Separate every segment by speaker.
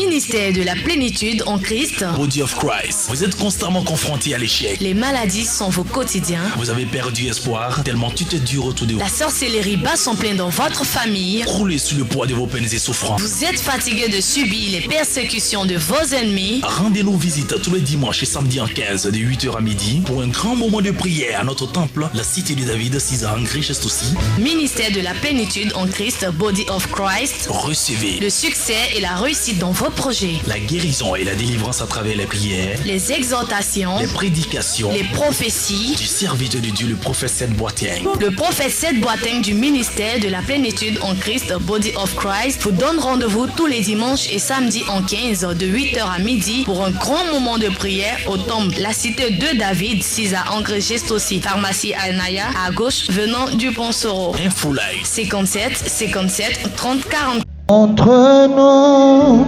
Speaker 1: Ministère de la plénitude en Christ.
Speaker 2: Body of Christ. Vous êtes constamment confronté à l'échec.
Speaker 1: Les maladies sont vos quotidiens.
Speaker 2: Vous avez perdu espoir tellement tout est dur autour de vous.
Speaker 1: La sorcellerie bat son plein dans votre famille.
Speaker 2: Croulez sous le poids de vos peines et souffrances.
Speaker 1: Vous êtes fatigué de subir les persécutions de vos ennemis.
Speaker 2: Rendez-nous visite tous les dimanches et samedis en 15 de 8h à midi pour un grand moment de prière à notre temple, la cité de David, 6 ans, Richest aussi.
Speaker 1: Ministère de la plénitude en Christ, Body of Christ.
Speaker 2: Recevez
Speaker 1: Le succès et la réussite dans vos projets.
Speaker 2: la guérison et la délivrance à travers les prières,
Speaker 1: Les exhortations.
Speaker 2: les prédications
Speaker 1: Les prophéties.
Speaker 2: du serviteur de Dieu, le prophète Seth Boateng.
Speaker 1: Le prophète Seth Boateng du ministère de la plénitude en Christ, Body of Christ, vous donne rendez-vous tous les dimanches et samedis en 15 de 8h à midi pour un grand moment de prière au temple, la cité de David, 6 à Angers Geste aussi, pharmacie Anaya, à gauche, venant du Pont Soro.
Speaker 2: Info Live.
Speaker 1: 57 57 30 40.
Speaker 3: Montre-nous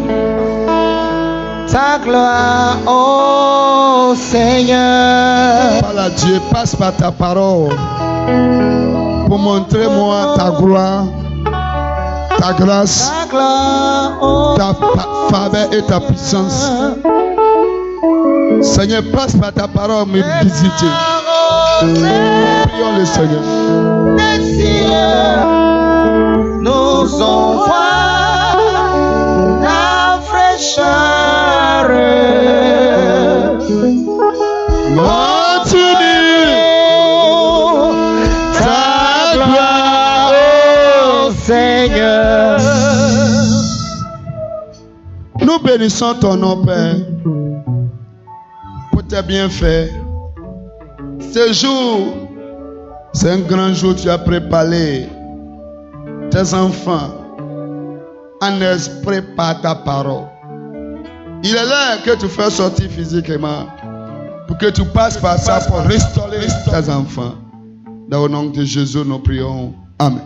Speaker 3: ta gloire, ô Seigneur.
Speaker 4: Parle à Dieu, passe par ta parole pour montrer moi ta gloire, ta grâce,
Speaker 3: Ta gloire, ô
Speaker 4: ta faveur et ta puissance. Seigneur, passe par ta parole me visiter. Prions le Seigneur.
Speaker 3: des cieux, nous envoie la fraîcheur.
Speaker 4: Montre-nous
Speaker 3: Ta gloire, ô Seigneur.
Speaker 4: Nous bénissons ton nom, Père, pour tes bienfaits. Ce jour, c'est un grand jour. Tu as préparé tes enfants en esprit par ta parole. Il est là que tu fais sortir physiquement pour que tu passes par ça pour restaurer tes enfants. Dans le nom de Jésus, nous prions. Amen.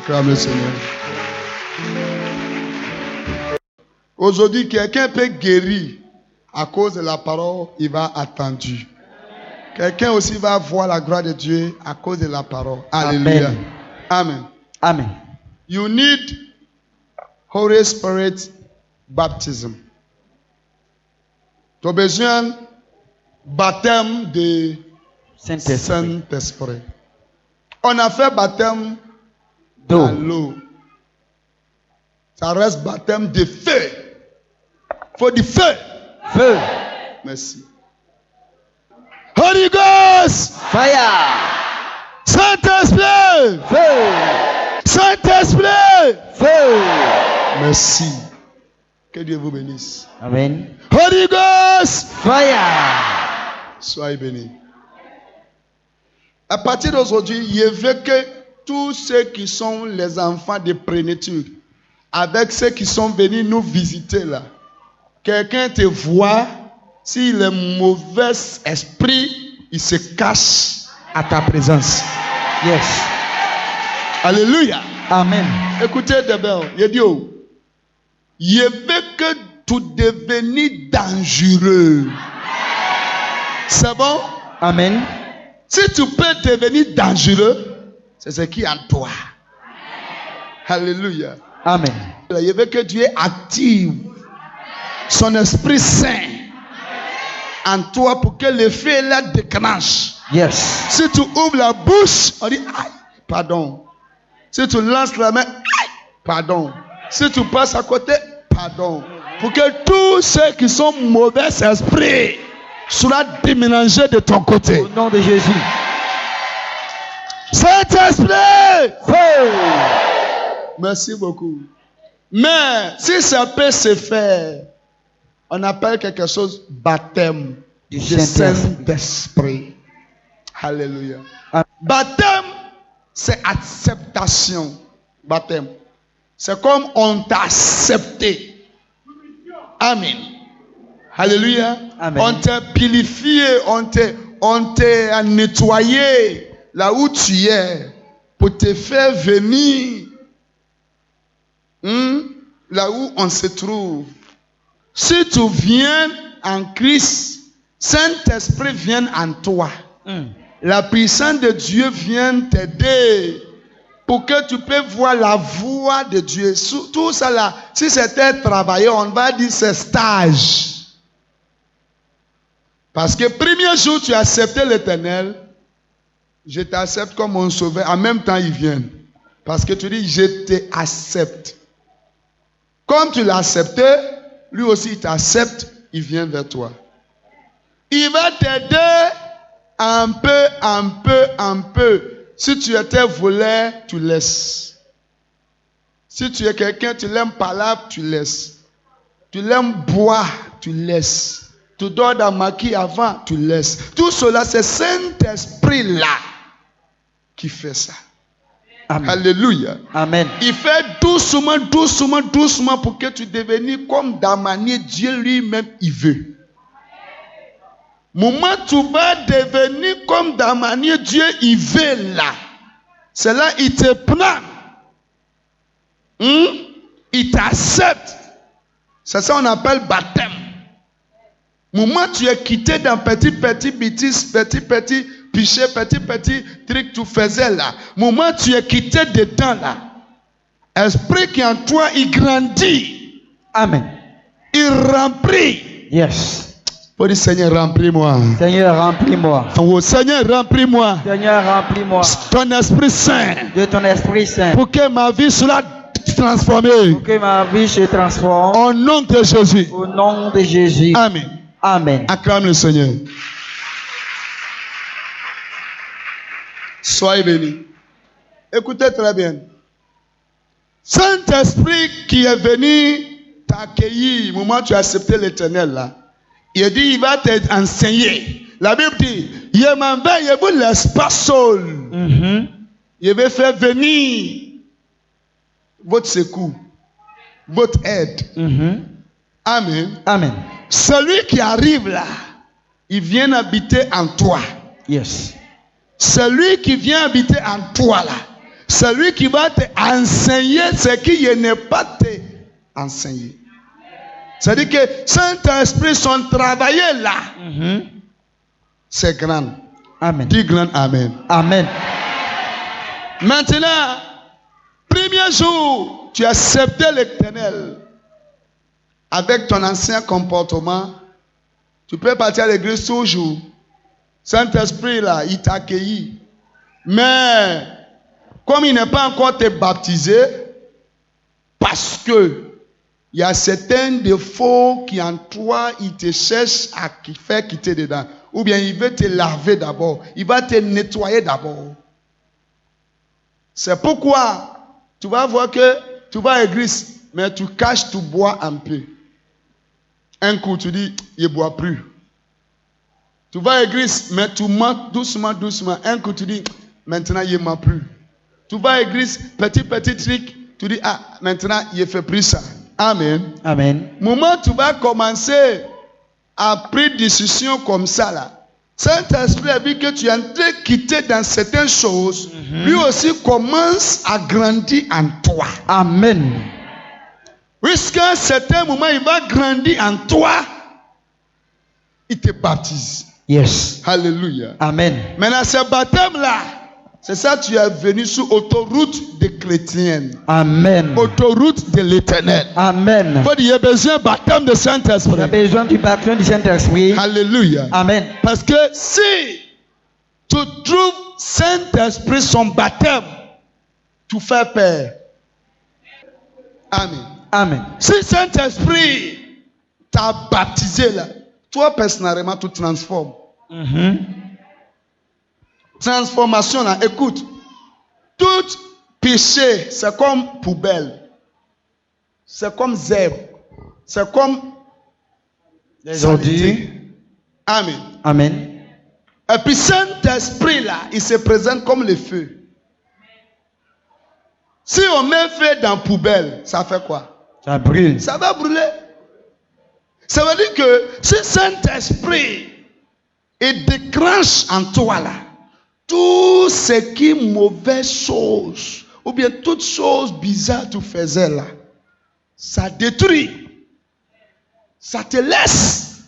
Speaker 4: Acclame le Seigneur. Aujourd'hui, quelqu'un peut guérir à cause de la parole, il va attendu. Quelqu'un aussi va voir la gloire de Dieu à cause de la parole. Alléluia. Amen.
Speaker 3: Amen.
Speaker 4: You need Holy Spirit baptism. Tu as besoin baptême de
Speaker 3: Saint-Esprit.
Speaker 4: Saint-Esprit. On a fait baptême
Speaker 3: D'eau.
Speaker 4: dans l'eau. Ça reste baptême de feu. Faut du feu.
Speaker 3: Feu.
Speaker 4: Merci. Holy Ghost.
Speaker 3: Fire.
Speaker 4: Saint-Esprit.
Speaker 3: Feu.
Speaker 4: Saint-Esprit.
Speaker 3: Feu.
Speaker 4: Merci. Que Dieu vous bénisse.
Speaker 3: Amen.
Speaker 4: Holy Ghost.
Speaker 3: Fire.
Speaker 4: Soyez bénis. À partir d'aujourd'hui, je veux que tous ceux qui sont les enfants de plénitude, avec ceux qui sont venus nous visiter là, quelqu'un te voit, si le mauvais esprit, il se cache à ta présence.
Speaker 3: Yes.
Speaker 4: Alléluia.
Speaker 3: Amen.
Speaker 4: Écoutez d'abord, il dit, oh, je veux que tu deviennes dangereux. C'est bon?
Speaker 3: Amen.
Speaker 4: Si tu peux devenir dangereux, c'est ce qui est en toi. Alléluia.
Speaker 3: Amen.
Speaker 4: Je veux que Dieu active son Esprit Saint en toi pour que le feu là déclenche.
Speaker 3: Yes.
Speaker 4: Si tu ouvres la bouche, on dit aïe, pardon. Si tu lances la main, aïe, pardon. Si tu passes à côté, pardon. Pour que tous ceux qui sont mauvais esprits soient déménagés de ton côté.
Speaker 3: Au nom de Jésus.
Speaker 4: Saint-Esprit!
Speaker 3: Feu.
Speaker 4: Merci beaucoup. Mais si ça peut se faire, on appelle quelque chose baptême
Speaker 3: Du
Speaker 4: du
Speaker 3: Saint-Esprit.
Speaker 4: Saint-Esprit. Alléluia.
Speaker 3: Amen.
Speaker 4: Baptême, c'est acceptation. Baptême. C'est comme on t'a accepté. Amen. Alléluia.
Speaker 3: Amen.
Speaker 4: On t'a purifié, on t'a nettoyé là où tu es pour te faire venir là où on se trouve. Si tu viens en Christ, Saint-Esprit vient en toi. La puissance de Dieu vient t'aider pour que tu puisses voir la voix de Dieu. Tout ça là, si c'était travailler, on va dire c'est stage. Parce que premier jour, tu as accepté l'Éternel, je t'accepte comme mon sauveur. En même temps, il vient. Parce que tu dis, je t'accepte. Comme tu l'as accepté, lui aussi il t'accepte, il vient vers toi. Il va t'aider un peu. Si tu étais voleur, tu laisses. Si tu es quelqu'un, tu l'aimes palabre, tu laisses. Tu l'aimes boire, tu laisses. Tu dors dans maquis avant, tu laisses. Tout cela, c'est Saint-Esprit-là qui fait ça.
Speaker 3: Amen.
Speaker 4: Alléluia.
Speaker 3: Amen.
Speaker 4: Il fait doucement pour que tu deviennes comme dans manière Dieu lui-même il veut. Moment tu vas devenir comme dans manière Dieu il veut là. C'est là il te prend. Il t'accepte. C'est ça qu'on appelle baptême. Moment tu es quitté dans petit bêtises, petit péché, petit truc que tu faisais là. Moment tu es quitté dedans là. Esprit qui est en toi, il grandit.
Speaker 3: Amen.
Speaker 4: Il remplit.
Speaker 3: Yes.
Speaker 4: Pour dire Seigneur, remplis-moi.
Speaker 3: Seigneur, remplis-moi.
Speaker 4: Oh Seigneur, remplis-moi.
Speaker 3: Seigneur, remplis-moi.
Speaker 4: Ton Esprit Saint.
Speaker 3: De ton Esprit Saint.
Speaker 4: Pour que ma vie soit transformée.
Speaker 3: Pour que ma vie se transforme.
Speaker 4: Au nom de Jésus.
Speaker 3: Au nom de Jésus.
Speaker 4: Amen.
Speaker 3: Amen.
Speaker 4: Acclame le Seigneur. Soyez bénis. Écoutez très bien. Saint-Esprit qui est venu t'accueillir au moment où tu as accepté l'Éternel là. Il dit il va t'enseigner. La Bible dit il m'envoie, il vous laisse pas seul. Il va faire venir votre secours, votre aide. Amen.
Speaker 3: Amen.
Speaker 4: Celui qui arrive là, il vient habiter en toi.
Speaker 3: Yes.
Speaker 4: Celui qui vient habiter en toi là, celui qui va te enseigner ce qui n'est pas te enseigner. C'est-à-dire que Saint-Esprit, son travail là, c'est grand.
Speaker 3: Amen.
Speaker 4: Dis grand Amen.
Speaker 3: Amen.
Speaker 4: Maintenant, premier jour, tu as accepté l'Éternel. Avec ton ancien comportement, tu peux partir à l'église toujours. Saint-Esprit là, il t'a accueilli. Mais, comme il n'est pas encore été baptisé, parce que il y a certains défauts qui en toi, il te cherche à faire quitter dedans. Ou bien il veut te laver d'abord. Il va te nettoyer d'abord. C'est pourquoi tu vas voir que tu vas à l'église, mais tu caches, tu bois un peu. Un coup, tu dis, il ne boit plus. Tu vas à l'église, mais tu montes doucement. Un coup, tu dis, maintenant, il ne ment plus. Tu vas à l'église, petit truc, tu dis, ah, maintenant, il ne fait plus ça. Amen.
Speaker 3: Amen.
Speaker 4: Moment où tu vas commencer à prendre des décisions comme ça, là. Saint-Esprit a vu que tu es en train de quitter dans certaines choses. Lui aussi commence à grandir en toi.
Speaker 3: Amen.
Speaker 4: Jusqu'à un certain moment, il va grandir en toi. Il te baptise.
Speaker 3: Yes.
Speaker 4: Alléluia.
Speaker 3: Amen.
Speaker 4: Maintenant, ce baptême-là, c'est ça, tu es venu sur autoroute des chrétiennes.
Speaker 3: Amen.
Speaker 4: Autoroute de l'Éternel.
Speaker 3: Amen.
Speaker 4: Il y a besoin du baptême de Saint-Esprit.
Speaker 3: Il y a besoin du baptême du Saint-Esprit.
Speaker 4: Alléluia.
Speaker 3: Amen.
Speaker 4: Parce que si tu trouves Saint-Esprit son baptême, tu fais peur. Amen.
Speaker 3: Amen.
Speaker 4: Si Saint-Esprit t'a baptisé là, toi personnellement, tu transformes. Transformation là, écoute. Tout péché, c'est comme poubelle. C'est comme zèbre. C'est comme
Speaker 3: les ordures.
Speaker 4: Amen.
Speaker 3: Amen.
Speaker 4: Et puis Saint-Esprit là, il se présente comme le feu. Si on met feu dans la poubelle, ça fait quoi?
Speaker 3: Ça brûle.
Speaker 4: Ça va brûler. Ça veut dire que si Saint-Esprit il déclenche en toi là, tout ce qui est mauvaise chose, ou bien toute chose bizarre que tu faisais là, ça détruit. Ça te laisse.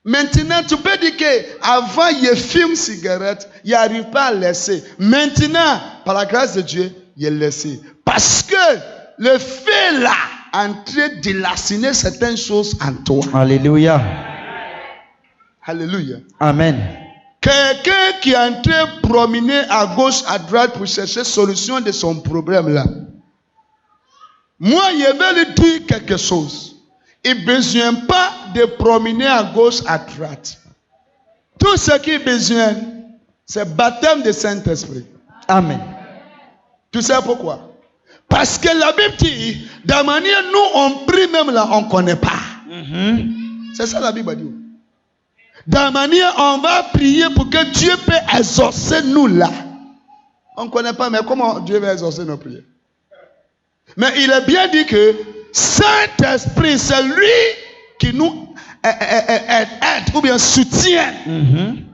Speaker 4: Maintenant, tu peux dire qu'avant, il fume cigarette, il n'arrive pas à laisser. Maintenant, par la grâce de Dieu, il est laissé. Parce que le feu là, en train de délaciner certaines choses en toi.
Speaker 3: Alléluia.
Speaker 4: Alléluia.
Speaker 3: Amen.
Speaker 4: Quelqu'un qui est en train de promener à gauche, à droite pour chercher solution de son problème là. Moi, je vais lui dire quelque chose. Il n'a besoin pas de promener à gauche, à droite. Tout ce qu'il a besoin, c'est baptême de Saint-Esprit.
Speaker 3: Amen.
Speaker 4: Tu sais pourquoi? Parce que la Bible dit, de la manière nous on prie même là, on ne connaît pas. C'est ça la Bible dit. De la manière on va prier pour que Dieu puisse exaucer nous là. On ne connaît pas, mais comment Dieu va exaucer nos prières? Mais il est bien dit que Saint-Esprit, c'est lui qui nous aide ou bien soutient,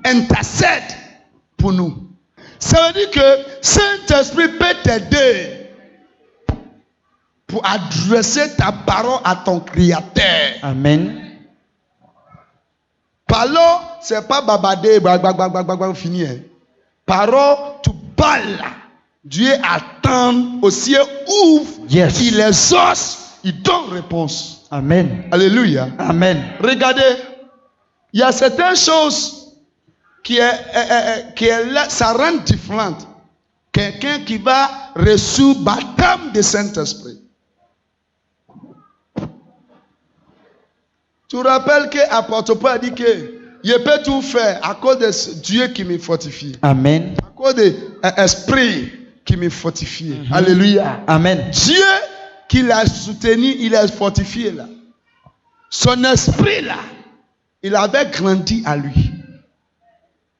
Speaker 4: intercède pour nous. Ça veut dire que Saint-Esprit peut t'aider pour adresser ta parole à ton Créateur.
Speaker 3: Amen.
Speaker 4: Parole, c'est pas babader, fini. Parole, tu parles. Dieu attend au ciel, ouvre, il exauce, il donne réponse.
Speaker 3: Amen.
Speaker 4: Alléluia.
Speaker 3: Amen.
Speaker 4: Regardez, il y a certaines choses qui est là, ça rend différente. Quelqu'un qui va recevoir baptême de Saint-Esprit. Tu rappelles que l'apôtre Paul a dit que je peux tout faire à cause de Dieu qui me fortifie.
Speaker 3: Amen.
Speaker 4: À cause de l'Esprit qui me fortifie. Alléluia.
Speaker 3: Amen.
Speaker 4: Dieu qui l'a soutenu, il l'a fortifié là. Son esprit là, il avait grandi à lui.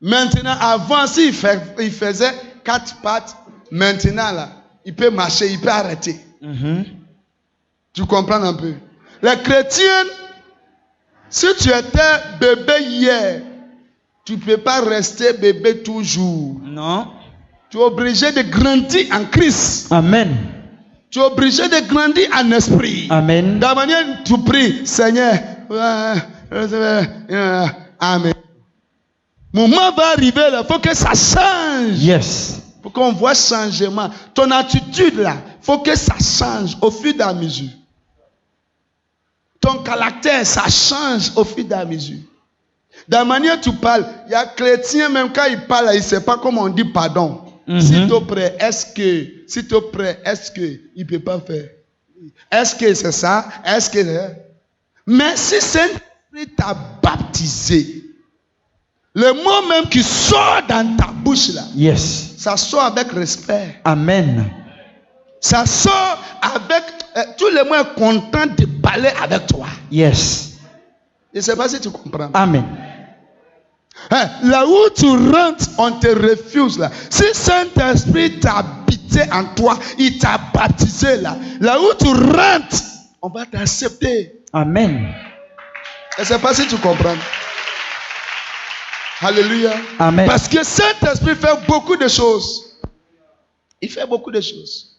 Speaker 4: Maintenant, avant, s'il faisait 4 pattes, maintenant là, il peut marcher, il peut arrêter. Tu comprends un peu? Les chrétiens, si tu étais bébé hier, tu ne peux pas rester bébé toujours.
Speaker 3: Non.
Speaker 4: Tu es obligé de grandir en Christ.
Speaker 3: Amen.
Speaker 4: Tu es obligé de grandir en esprit.
Speaker 3: Amen.
Speaker 4: De la manière tu pries, Seigneur. Amen. Moment va arriver là, il faut que ça change.
Speaker 3: Yes.
Speaker 4: Pour qu'on voit changement. Ton attitude là, il faut que ça change au fur et à mesure. Ton caractère, ça change au fur et à mesure. De la manière tu parles, il y a chrétiens, même quand ils parlent, ils ne savent pas comment on dit pardon. S'il te plaît, est-ce que il ne peut pas faire? Est-ce que c'est ça? Est-ce que... Mais si Saint-Esprit t'a baptisé, le mot même qui sort dans ta bouche là, ça sort avec respect.
Speaker 3: Amen.
Speaker 4: Ça sort avec... tout le monde est content de parler avec toi.
Speaker 3: Yes.
Speaker 4: Je ne sais pas si tu comprends.
Speaker 3: Amen.
Speaker 4: Là où tu rentres, on te refuse là. Si Saint-Esprit t'a habité en toi, il t'a baptisé là. Là où tu rentres, on va t'accepter.
Speaker 3: Amen.
Speaker 4: Je ne sais pas si tu comprends. Alléluia.
Speaker 3: Amen.
Speaker 4: Parce que Saint-Esprit fait beaucoup de choses. Il fait beaucoup de choses.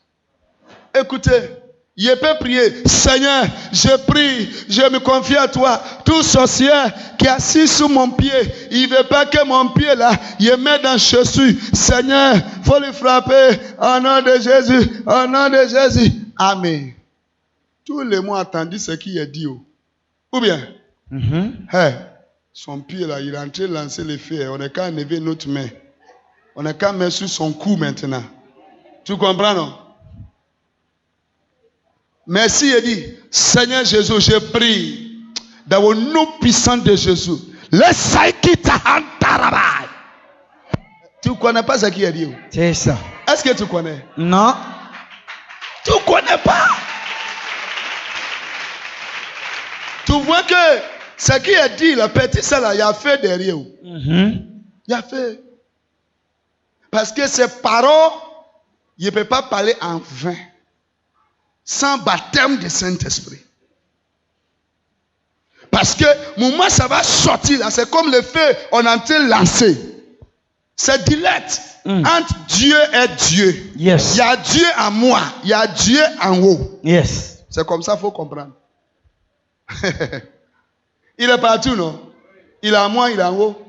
Speaker 4: Écoutez. Je peux prier, Seigneur, je prie, je me confie à toi. Tout sorcier qui est assis sous mon pied, il ne veut pas que mon pied là, il met dans chaussure. Seigneur, il faut le frapper au nom de Jésus, au nom de Jésus. Amen. Tout le monde a entendu ce qu'il a dit. Ou bien, son pied là, il est en train de lancer les feux. On n'a qu'à enlever notre main. On n'a qu'à mettre sur son cou maintenant. Tu comprends, non? Merci, il dit, Seigneur Jésus, je prie dans le nom puissant de Jésus. Tu ne connais pas ce qu'il a dit?
Speaker 3: C'est ça.
Speaker 4: Est-ce que tu connais?
Speaker 3: Non.
Speaker 4: Tu ne connais pas. Tu vois que ce qu'il a dit, le petit ça là, il a fait derrière. Il a fait. Parce que ces paroles, il ne peut pas parler en vain. Sans baptême de Saint-Esprit. Parce que moment ça va sortir là, c'est comme le feu, on est en train de lancer. C'est direct. Entre Dieu et Dieu.
Speaker 3: Yes.
Speaker 4: Il y a Dieu en moi, il y a Dieu en haut.
Speaker 3: Yes.
Speaker 4: C'est comme ça qu'il faut comprendre. Il est partout, non? Il est en moi, il est en haut.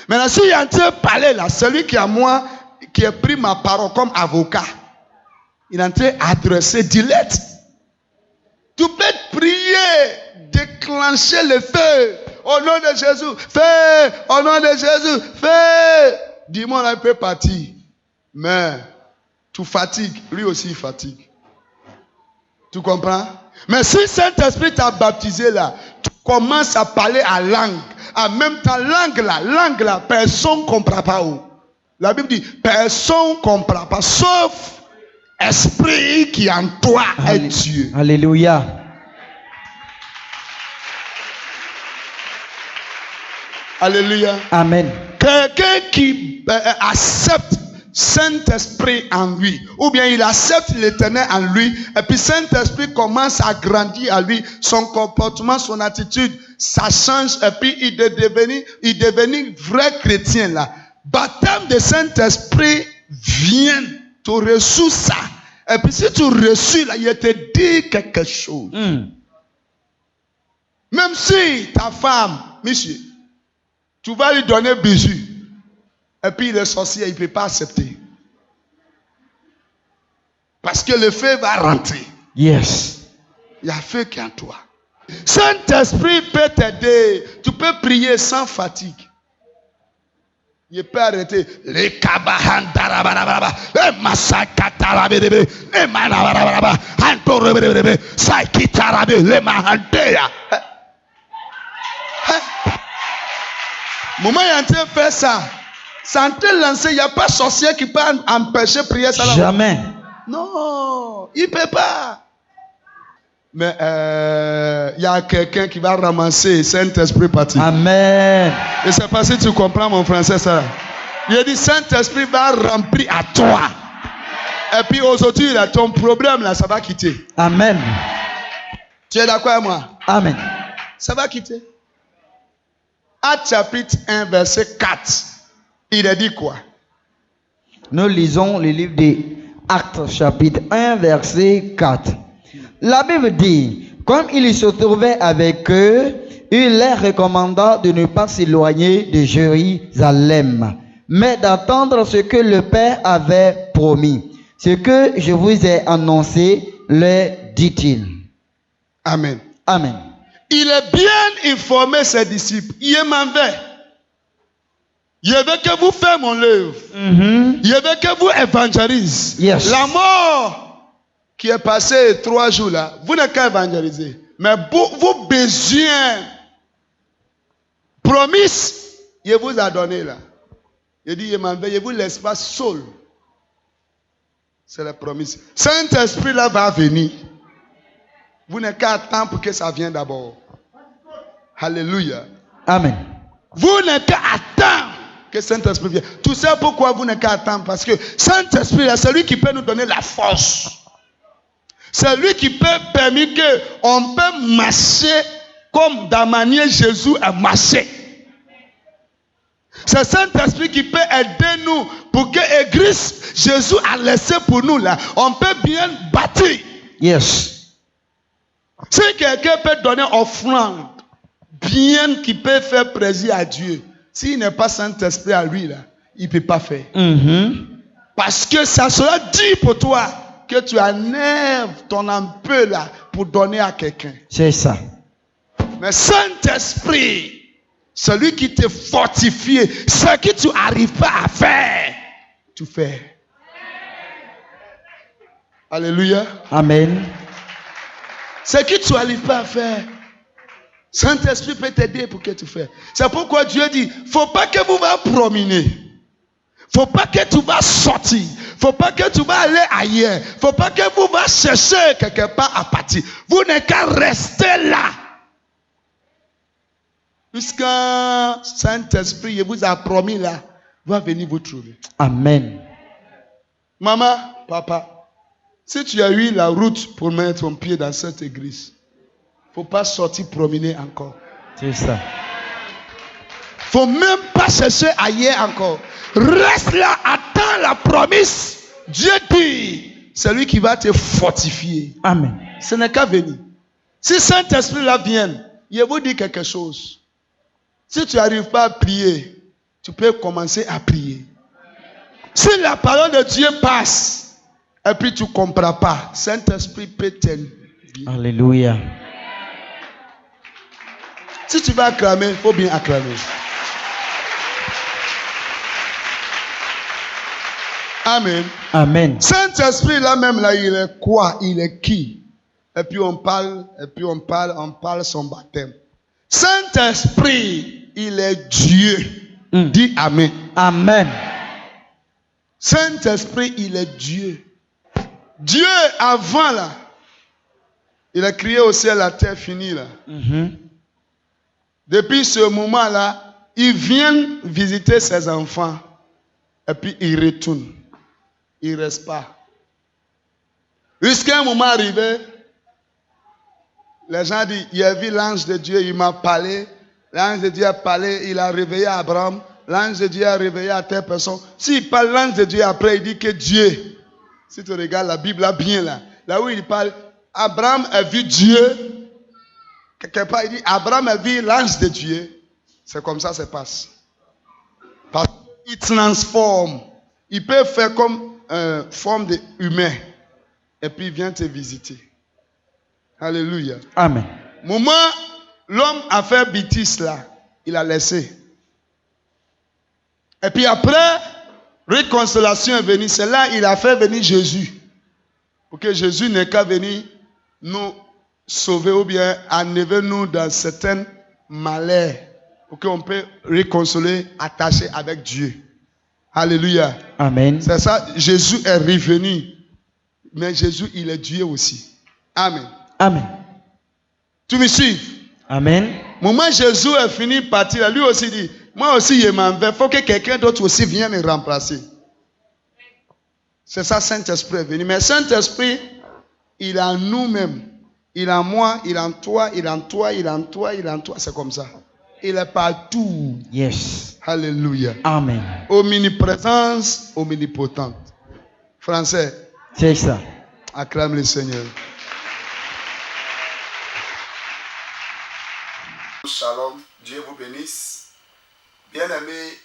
Speaker 4: Maintenant, s'il est en train de parler là, celui qui est en moi, qui a pris ma parole comme avocat, Il est en train d'adresser Dilette. Tu peux prier, déclencher le feu. Au nom de Jésus, feu. Au nom de Jésus, feu. Dis-moi, là, il peut partir. Mais tu fatigues. Lui aussi, il fatigue. Tu comprends? Mais si Saint-Esprit t'a baptisé là, tu commences à parler à langue. En même temps, langue là, personne ne comprend pas où. La Bible dit, personne ne comprend pas, sauf esprit qui en toi est Dieu.
Speaker 3: Alléluia.
Speaker 4: Alléluia.
Speaker 3: Amen.
Speaker 4: Quelqu'un qui accepte Saint-Esprit en lui, ou bien il accepte l'Éternel en lui, et puis Saint-Esprit commence à grandir à lui, son comportement, son attitude, ça change, et puis il devient vrai chrétien là. Baptême de Saint-Esprit vient, tu reçois ça. Et puis si tu reçois là, il te dit quelque chose. Même si ta femme, monsieur, tu vas lui donner bisou, et puis le sorcier, il ne peut pas accepter. Parce que le feu va rentrer.
Speaker 3: Yes.
Speaker 4: Il y a feu qui est en toi. Saint-Esprit peut t'aider. Tu peux prier sans fatigue. Il peut arrêter. Les kabahandarabarabara, les massakatarabere, les manabarabaraba, antorebere, saikitarabe, les mahanteya. Moment il est en train de faire ça. Sans te lancer, il n'y a pas sorcier qui peut empêcher de prier ça.
Speaker 3: Jamais.
Speaker 4: Non, il ne peut pas. Mais il y a quelqu'un qui va ramasser Saint-Esprit parti.
Speaker 3: Amen.
Speaker 4: Je ne sais pas si tu comprends mon français ça. Il a dit Saint-Esprit va remplir à toi. Et puis aujourd'hui, là, ton problème, là, ça va quitter.
Speaker 3: Amen.
Speaker 4: Tu es d'accord avec moi?
Speaker 3: Amen.
Speaker 4: Ça va quitter. Actes chapitre 1, verset 4. Il a dit quoi?
Speaker 3: Nous lisons le livre des Actes chapitre 1 verset 4. La Bible dit, comme il se trouvait avec eux, il leur recommanda de ne pas s'éloigner de Jérusalem, mais d'attendre ce que le Père avait promis. Ce que je vous ai annoncé, leur dit-il.
Speaker 4: Amen.
Speaker 3: Amen.
Speaker 4: Il est bien informé ses disciples. Il m'en veut. Je veux que vous faites mon œuvre. Je veux que vous évangélisez.
Speaker 3: Yes.
Speaker 4: La mort qui est passée 3 jours là, vous n'avez qu'à évangéliser. Mais vous besoin, promise, il vous a donné là. Il dit, je m'en vais, je vous laisse pas seul. C'est la promesse. Saint-Esprit là va venir. Vous n'avez qu'à attendre pour que ça vienne d'abord. Alléluia.
Speaker 3: Amen.
Speaker 4: Vous n'avez qu'à attendre que Saint-Esprit vienne. Tout ça pourquoi vous n'avez qu'à attendre? Parce que Saint-Esprit, c'est lui qui peut nous donner la force. C'est lui qui peut permettre qu'on peut marcher comme dans la manière Jésus a marché. C'est Saint-Esprit qui peut aider nous pour que l'église Jésus a laissé pour nous là, on peut bien bâtir.
Speaker 3: Yes.
Speaker 4: Si quelqu'un peut donner offrande, bien qu'il peut faire plaisir à Dieu, s'il n'est pas Saint-Esprit à lui là, il ne peut pas faire. Parce que ça sera dit pour toi que tu enlèves ton peu là pour donner à quelqu'un.
Speaker 3: C'est ça.
Speaker 4: Mais Saint-Esprit, celui qui te fortifie, ce que tu n'arrives pas à faire, tu fais. Alléluia.
Speaker 3: Amen.
Speaker 4: Ce que tu n'arrives pas à faire, Saint-Esprit peut t'aider pour que tu fasses. C'est pourquoi Dieu dit, il ne faut pas que vous va promener. Il ne faut pas que tu vas sortir. Il ne faut pas que tu vas aller ailleurs. Il ne faut pas que vous va chercher quelque part à partir. Vous n'avez qu'à rester là. Jusqu'à Saint-Esprit, il vous a promis là, va venir vous trouver.
Speaker 3: Amen.
Speaker 4: Maman, papa, si tu as eu la route pour mettre ton pied dans cette église, il ne faut pas sortir promener encore.
Speaker 3: C'est ça.
Speaker 4: Il ne faut même pas chercher ailleurs encore. Reste là, attends la promesse. Dieu dit, c'est lui qui va te fortifier.
Speaker 3: Amen.
Speaker 4: Ce n'est qu'à venir. Si Saint-Esprit là vient, il vous dit quelque chose. Si tu n'arrives pas à prier, tu peux commencer à prier. Si la parole de Dieu passe, et puis tu ne comprends pas, Saint-Esprit peut t'aider.
Speaker 3: Alléluia.
Speaker 4: Si tu vas acclamer, il faut bien acclamer. Amen.
Speaker 3: Amen.
Speaker 4: Saint-Esprit là même là, il est quoi? Il est qui? Et puis on parle son baptême. Saint-Esprit, il est Dieu. Dis Amen.
Speaker 3: Amen.
Speaker 4: Saint-Esprit, il est Dieu. Dieu avant là, il a créé au ciel la terre finie là. Depuis ce moment là, il vient visiter ses enfants et puis il retourne. Il ne reste pas. Jusqu'à un moment arrivé, les gens disent, il a vu l'ange de Dieu, il m'a parlé. L'ange de Dieu a parlé, il a réveillé Abraham. L'ange de Dieu a réveillé à telle personne. S'il parle l'ange de Dieu après, il dit que Dieu, si tu regardes la Bible là bien là où il parle, Abraham a vu Dieu. Quelque part, il dit, Abraham a vu l'ange de Dieu. C'est comme ça que ça passe. Parce qu'il transforme. Il peut faire comme forme d'humain. Et puis il vient te visiter. Alléluia.
Speaker 3: Amen.
Speaker 4: Moment, l'homme a fait bêtise là. Il a laissé. Et puis après, réconciliation est venue. C'est là qu'il a fait venir Jésus. Pour que Jésus n'ait qu'à venir nous sauver ou bien enlever nous dans certains malheurs. Pour qu'on puisse réconcilier, attacher avec Dieu. Alléluia.
Speaker 3: Amen.
Speaker 4: C'est ça, Jésus est revenu. Mais Jésus, il est Dieu aussi. Amen.
Speaker 3: Amen.
Speaker 4: Tu me suis?
Speaker 3: Amen.
Speaker 4: Moment Jésus est fini de partir, lui aussi dit, moi aussi je m'en vais, il faut que quelqu'un d'autre aussi vienne me remplacer. C'est ça, Saint-Esprit est venu. Mais Saint-Esprit, il est en nous-mêmes. Il est en moi, il est en toi, il est en toi, il est en toi, il est en toi. C'est comme ça. Il est partout.
Speaker 3: Yes.
Speaker 4: Alléluia.
Speaker 3: Amen.
Speaker 4: Omniprésence, omnipotente. Français.
Speaker 3: C'est ça.
Speaker 4: Acclame le Seigneur. Shalom, Dieu vous bénisse. Bien-aimé,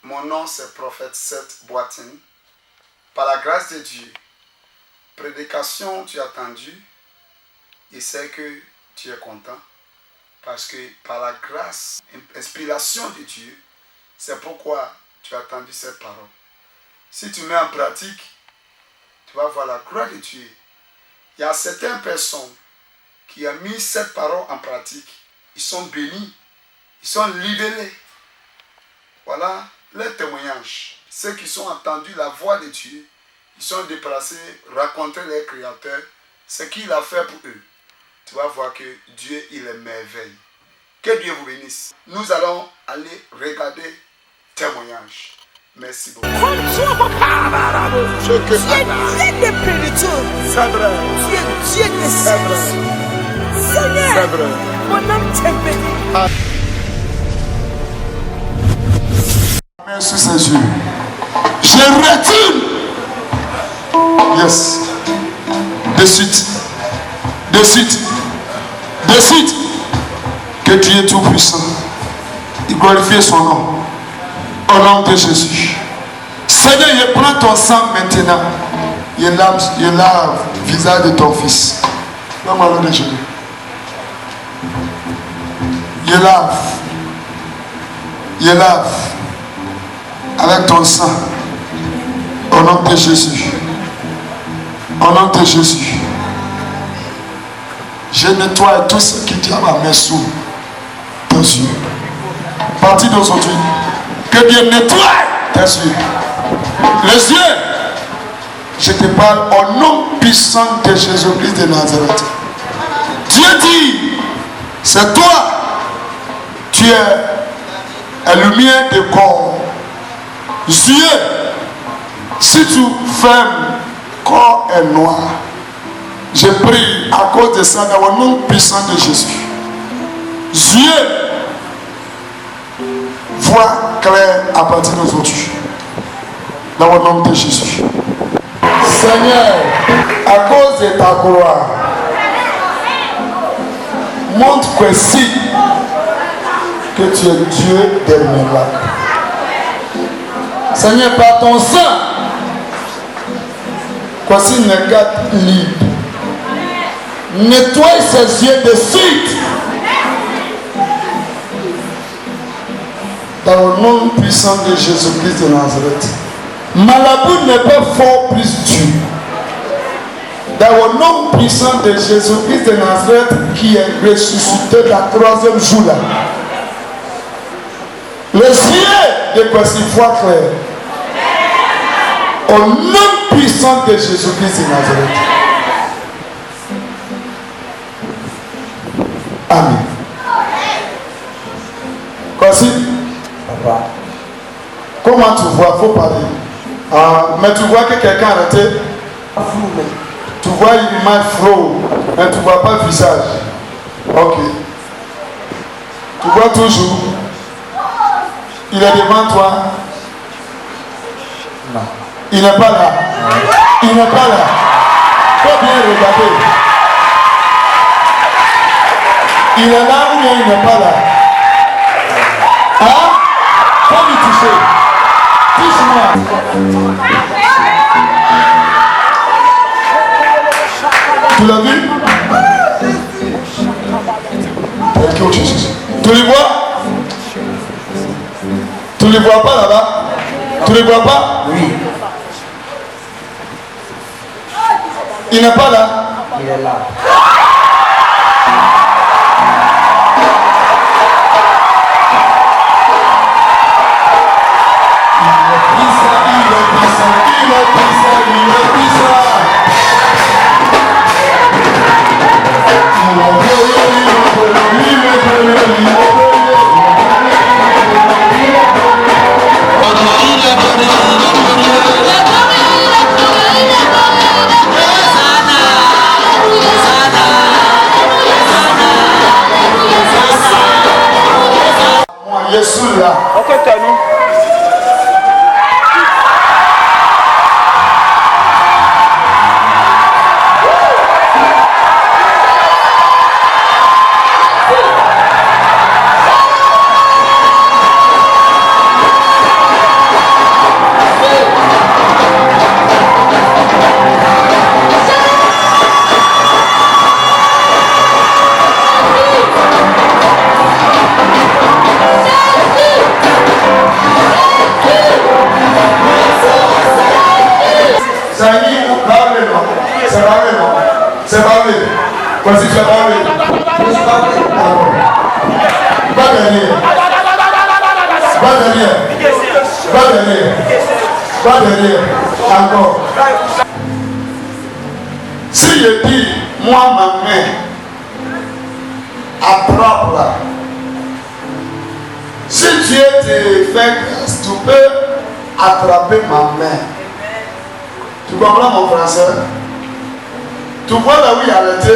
Speaker 4: mon nom c'est Prophète Seth Boatin. Par la grâce de Dieu, prédication tu as attendu. Et c'est que tu es content. Parce que par la grâce, inspiration de Dieu, c'est pourquoi tu as attendu cette parole. Si tu mets en pratique, tu vas voir la gloire de Dieu. Il y a certaines personnes qui ont mis cette parole en pratique. Ils sont bénis, ils sont libérés. Voilà les témoignages. Ceux qui sont entendus la voix de Dieu, ils sont déplacés, raconter les créateurs, ce qu'il a fait pour eux. Tu vas voir que Dieu, il est merveilleux. Que Dieu vous bénisse. Nous allons aller regarder témoignages. Merci beaucoup.
Speaker 5: Tu es Dieu de plénitude.
Speaker 4: C'est vrai.
Speaker 5: Tu es Dieu de service. Seigneur,
Speaker 4: C'est vrai.
Speaker 5: mon âme t'est bénie.
Speaker 4: Merci ses yeux. Je retire. Yes. De suite. De suite. De suite. Que Dieu est tout puissant. Il glorifie son nom. Au nom de Jésus. Seigneur, je prends ton sang maintenant. Je lave le visage de ton fils. Dans le nom de Jésus. Je lave avec ton sang. Au nom de Jésus. Au nom de Jésus. Je nettoie tout ce qui tient ma main sous tes yeux. Parti d'aujourd'hui. Que Dieu nettoie tes yeux. Les yeux. Je te parle au nom puissant de Jésus-Christ de Nazareth. Dieu dit, c'est toi. Tu es la lumière de corps. Yeux, si tu fermes, corps est noir. Je prie à cause de ça dans le nom puissant de Jésus. Yeux, vois clair à partir d'aujourd'hui. Dans le nom de Jésus. Seigneur, à cause de ta gloire, montre que si que tu es Dieu des miracles. Seigneur, par ton sang, Voici une garde libre. Nettoie ses yeux de suite. Dans le nom puissant de Jésus-Christ de Nazareth. Malabou n'est pas fort plus dur. Dans le nom puissant de Jésus-Christ de Nazareth qui est ressuscité la 3e jour là. Le ciel de voici foi claire. Au nom puissant de Jésus-Christ de Nazareth. Amen. Voici. Papa. Comment tu vois? Il faut parler. Mais tu vois que quelqu'un a arrêté. Tu vois l'image flow, mais tu ne vois pas le visage. Ok. Tu vois toujours. Il est devant toi. Non. Il n'est pas là. Il n'est pas là. Il faut bien regarder. Il est là ou bien il n'est pas là? Hein? Faut lui toucher. Touche-moi. Tu l'as vu? Tu les vois? Tu les vois pas là-bas? Tu les vois pas? Oui. Il n'est pas là? Il est là. Jésus là. Ok, t'as nous. Voici, tu vas parler. Va derrière. Va derrière. Va derrière. Va derrière. Encore. Si je dis, moi, ma main, attrape-la. Si Dieu te fait grâce, tu peux attraper ma main. Tu comprends mon français? Tu vois là où il a arrêté?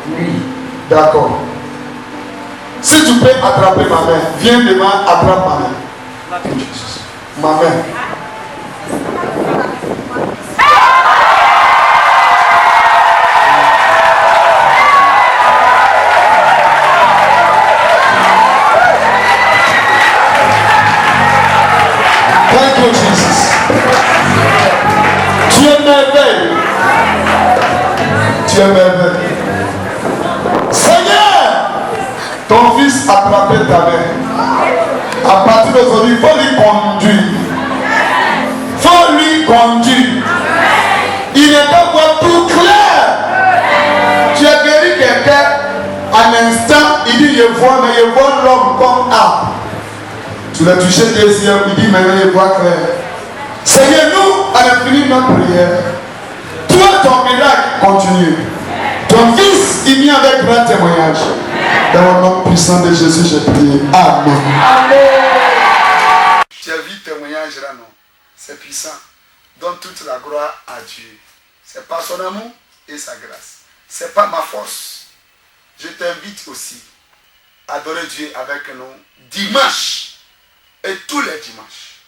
Speaker 4: Oui. D'accord. Si tu peux attraper ma main, viens devant, attrape ma main. Ma main. Thank you, Jesus. Tu es merveilleux. Tu es merveilleux. Seigneur, ton fils a attrapé ta main. À partir d'aujourd'hui, il faut lui conduire. Il faut lui conduire. Il ne peut voir tout clair. Tu as guéri quelqu'un, à l'instant, il dit, je vois, mais je vois l'homme comme arbre. Tu l'as touché deuxième, il dit, maintenant je vois clair. Seigneur, nous, à l'infini, notre prière. Toi, ton miracle continue. Ton fils, il vient avec grand témoignage. Dans le nom puissant de Jésus, j'ai prié. Amen. Amen. Tu as vu le témoignage là, non? C'est puissant. Donne toute la gloire à Dieu. C'est pas son amour et sa grâce. C'est pas ma force. Je t'invite aussi à adorer Dieu avec nous dimanche et tous les dimanches.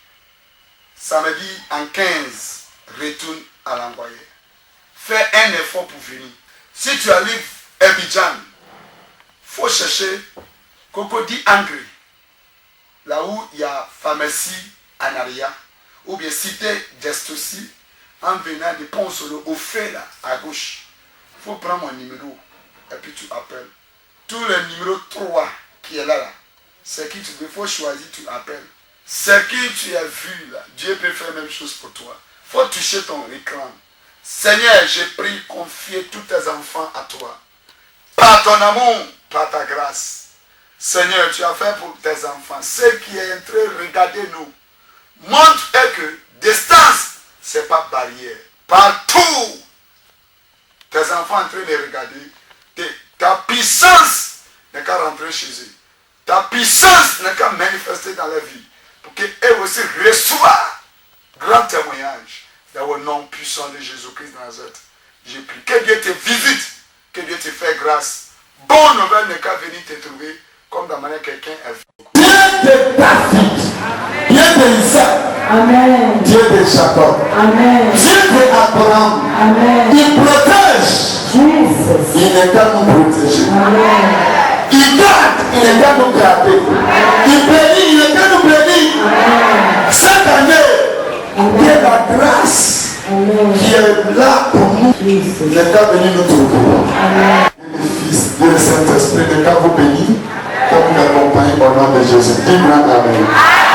Speaker 4: Samedi en 15, retourne à l'envoyer. Fais un effort pour venir. Si tu arrives à Abidjan, il faut chercher Cocody Angry, là où il y a pharmacie en arrière, ou bien cité d'Estossi, en venant de Pont-Solo, au fait là, à gauche, il faut prendre mon numéro et puis tu appelles. Tout le numéro 3 qui est là, c'est qui tu veux, il faut choisir, tu appelles. C'est qui tu as vu là, Dieu peut faire la même chose pour toi. Il faut toucher ton écran. Seigneur, j'ai pris, confier tous tes enfants à toi. Par ton amour, par ta grâce. Seigneur, tu as fait pour tes enfants. Ceux qui est entré, regardez-nous. Montre que distance, ce n'est pas barrière. Partout, tes enfants en train de regarder. Ta puissance n'est qu'à rentrer chez eux. Ta puissance n'est qu'à manifester dans la vie. Pour qu'eux aussi reçoivent grand témoignage dans le nom puissant de Jésus-Christ de Nazareth. J'ai pris que Dieu te visite, que Dieu te fait grâce. Bonne nouvelle n'est qu'à venir te trouver comme dans manière quelqu'un est venu.
Speaker 6: Dieu de David, Dieu de Isaac,
Speaker 5: Amen.
Speaker 6: Dieu de Jacob,
Speaker 5: Amen.
Speaker 6: Dieu de Abraham,
Speaker 5: Amen.
Speaker 6: il protège,
Speaker 5: Jesus.
Speaker 6: il n'est qu'à nous protéger.
Speaker 5: Amen.
Speaker 6: Il garde, il n'est qu'à nous garder. Il bénit, il n'est qu'à nous bénir. Cette année, il y a la grâce qui est là pour nous. Il n'est qu'à venir nous trouver. Le Fils, le Saint-Esprit n'est qu'à vous bénir, comme nous l'accompagnons au nom de Jésus. Dis-moi Amen.